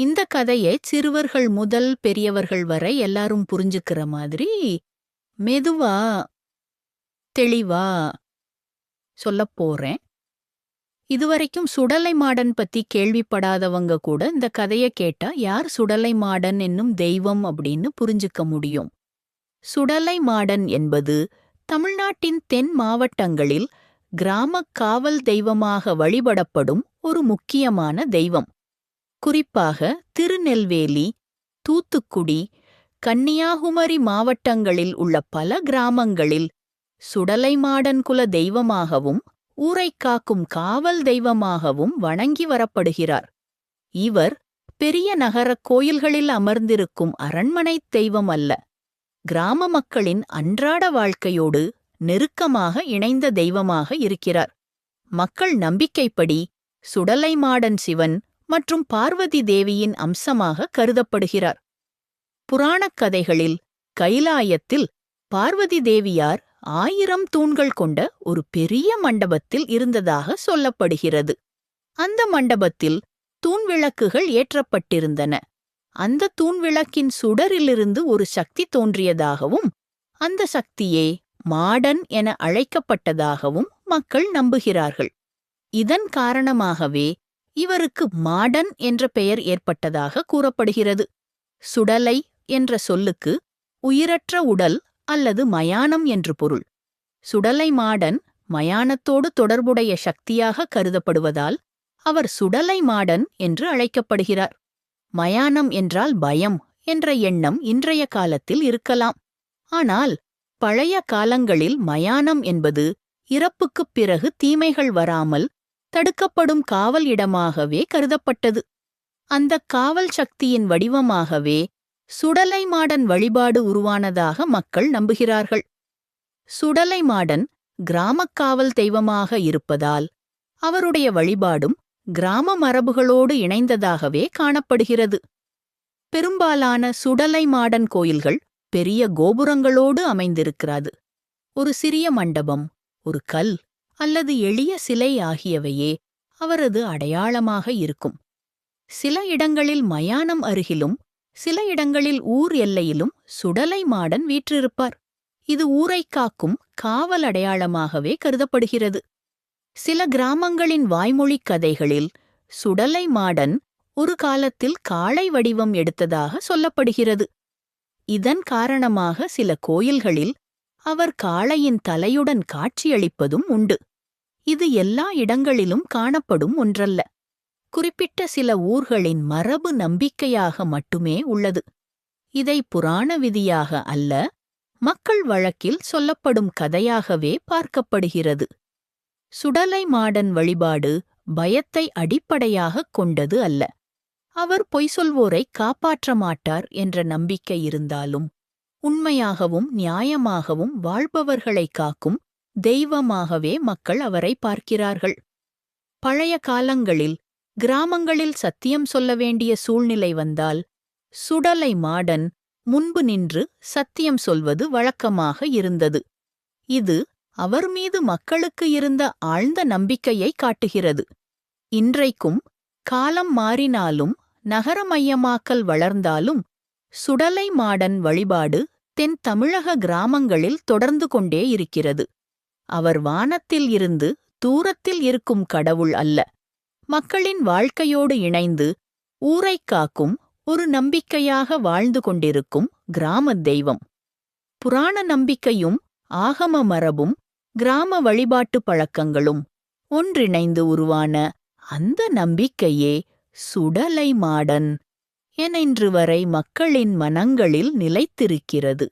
இந்த கதையை சிறுவர்கள் முதல் பெரியவர்கள் வரை எல்லாரும் புரிஞ்சுக்கிற மாதிரி மெதுவா தெளிவா சொல்லப் போறேன். இதுவரைக்கும் சுடலை மாடன் பத்தி கேள்விப்படாதவங்க கூட இந்த கதைய கேட்டா யார் சுடலை மாடன் என்னும் தெய்வம் அப்படின்னு புரிஞ்சுக்க முடியும். சுடலை மாடன் என்பது தமிழ்நாட்டின் தென் மாவட்டங்களில் கிராமக் காவல் தெய்வமாக வழிபடப்படும் ஒரு முக்கியமான தெய்வம். குறிப்பாக திருநெல்வேலி, தூத்துக்குடி, கன்னியாகுமரி மாவட்டங்களில் உள்ள பல கிராமங்களில் சுடலைமாடன் குல தெய்வமாகவும் ஊரைக் காக்கும் காவல் தெய்வமாகவும் வணங்கி வரப்படுகிறார். இவர் பெரிய நகரக் கோயில்களில் அமர்ந்திருக்கும் அரண்மனைத் தெய்வம் அல்ல, கிராம மக்களின் அன்றாட வாழ்க்கையோடு நெருக்கமாக இணைந்த தெய்வமாக இருக்கிறார். மக்கள் நம்பிக்கைப்படி சுடலைமாடன் சிவன் மற்றும் பார்வதி தேவியின் அம்சமாக கருதப்படுகிறார். புராணக் கதைகளில் கைலாயத்தில் பார்வதி தேவியார் 1000 தூண்கள் கொண்ட ஒரு பெரிய மண்டபத்தில் இருந்ததாக சொல்லப்படுகிறது. அந்த மண்டபத்தில் தூண் விளக்குகள் ஏற்றப்பட்டிருந்தன. அந்த தூண் விளக்கின் சுடரிலிருந்து ஒரு சக்தி தோன்றியதாகவும் அந்த சக்தியே மாடன் என அழைக்கப்பட்டதாகவும் மக்கள் நம்புகிறார்கள். இதன் காரணமாகவே இவருக்கு மாடன் என்ற பெயர் ஏற்பட்டதாக கூறப்படுகிறது. சுடலை என்ற சொல்லுக்கு உயிரற்ற உடல் அல்லது மயானம் என்று பொருள். சுடலை மாடன் மயானத்தோடு தொடர்புடைய சக்தியாக கருதப்படுவதால் அவர் சுடலை மாடன் என்று அழைக்கப்படுகிறார். மயானம் என்றால் பயம் என்ற எண்ணம் இன்றைய காலத்தில் இருக்கலாம். ஆனால் பழைய காலங்களில் மயானம் என்பது இறப்புக்குப் பிறகு தீமைகள் வராமல் தடுக்கப்படும் காவல் இடமாகவே கருதப்பட்டது. அந்தக் காவல் சக்தியின் வடிவமாகவே சுடலைமாடன் வழிபாடு உருவானதாக மக்கள் நம்புகிறார்கள். சுடலைமாடன் கிராமக் காவல் தெய்வமாக இருப்பதால் அவருடைய வழிபாடும் கிராம மரபுகளோடு இணைந்ததாகவே காணப்படுகிறது. பெரும்பாலான சுடலைமாடன் கோயில்கள் பெரிய கோபுரங்களோடு அமைந்திருக்கிறது. ஒரு சிறிய மண்டபம், ஒரு கல் அல்லது எளிய சிலை ஆகியவையே அவரது அடையாளமாக இருக்கும். சில இடங்களில் மயானம் அருகிலும் சில இடங்களில் ஊர் எல்லையிலும் சுடலை மாடன் வீற்றிருப்பார். இது ஊரைக் காக்கும் காவல் அடையாளமாகவே கருதப்படுகிறது. சில கிராமங்களின் வாய்மொழிக் கதைகளில் சுடலை மாடன் ஒரு காலத்தில் காளை வடிவம் எடுத்ததாக சொல்லப்படுகிறது. இதன் காரணமாக சில கோயில்களில் அவர் காளையின் தலையுடன் காட்சியளிப்பதும் உண்டு. இது எல்லா இடங்களிலும் காணப்படும் ஒன்றல்ல. குறிப்பிட்ட சில ஊர்களின் மரபு நம்பிக்கையாக மட்டுமே உள்ளது. இதை புராண விதியாக அல்ல, மக்கள் வழக்கில் சொல்லப்படும் கதையாகவே பார்க்கப்படுகிறது. சுடலை மாடன் வழிபாடு பயத்தை அடிப்படையாகக் கொண்டது அல்ல. அவர் பொய் சொல்வோரை காப்பாற்ற மாட்டார் என்ற நம்பிக்கை இருந்தாலும் உண்மையாகவும் நியாயமாகவும் வாழ்பவர்களை காக்கும் தெய்வமாகவே மக்கள் அவரை பார்க்கிறார்கள். பழைய காலங்களில் கிராமங்களில் சத்தியம் சொல்ல வேண்டிய சூழ்நிலை வந்தால் சுடலை மாடன் முன்பு நின்று சத்தியம் சொல்வது வழக்கமாக இருந்தது. இது அவர் மீது மக்களுக்கு இருந்த ஆழ்ந்த நம்பிக்கையை காட்டுகிறது. இன்றைக்கும் காலம் மாறினாலும் நகரமயமாக்கல் வளர்ந்தாலும் சுடலை மாடன் வழிபாடு தென் தமிழக கிராமங்களில் தொடர்ந்து கொண்டே இருக்கிறது. அவர் வானத்தில் இருந்து தூரத்தில் இருக்கும் கடவுள் அல்ல, மக்களின் வாழ்க்கையோடு இணைந்து ஊரைக் காக்கும் ஒரு நம்பிக்கையாக வாழ்ந்து கொண்டிருக்கும் கிராமத் தெய்வம். புராண நம்பிக்கையும் ஆகம மரபும் கிராம வழிபாட்டு பழக்கங்களும் ஒன்றிணைந்து உருவான அந்த நம்பிக்கையே சுடலை மாடன் என இன்று வரை மக்களின் மனங்களில் நிலைத்திருக்கிறது.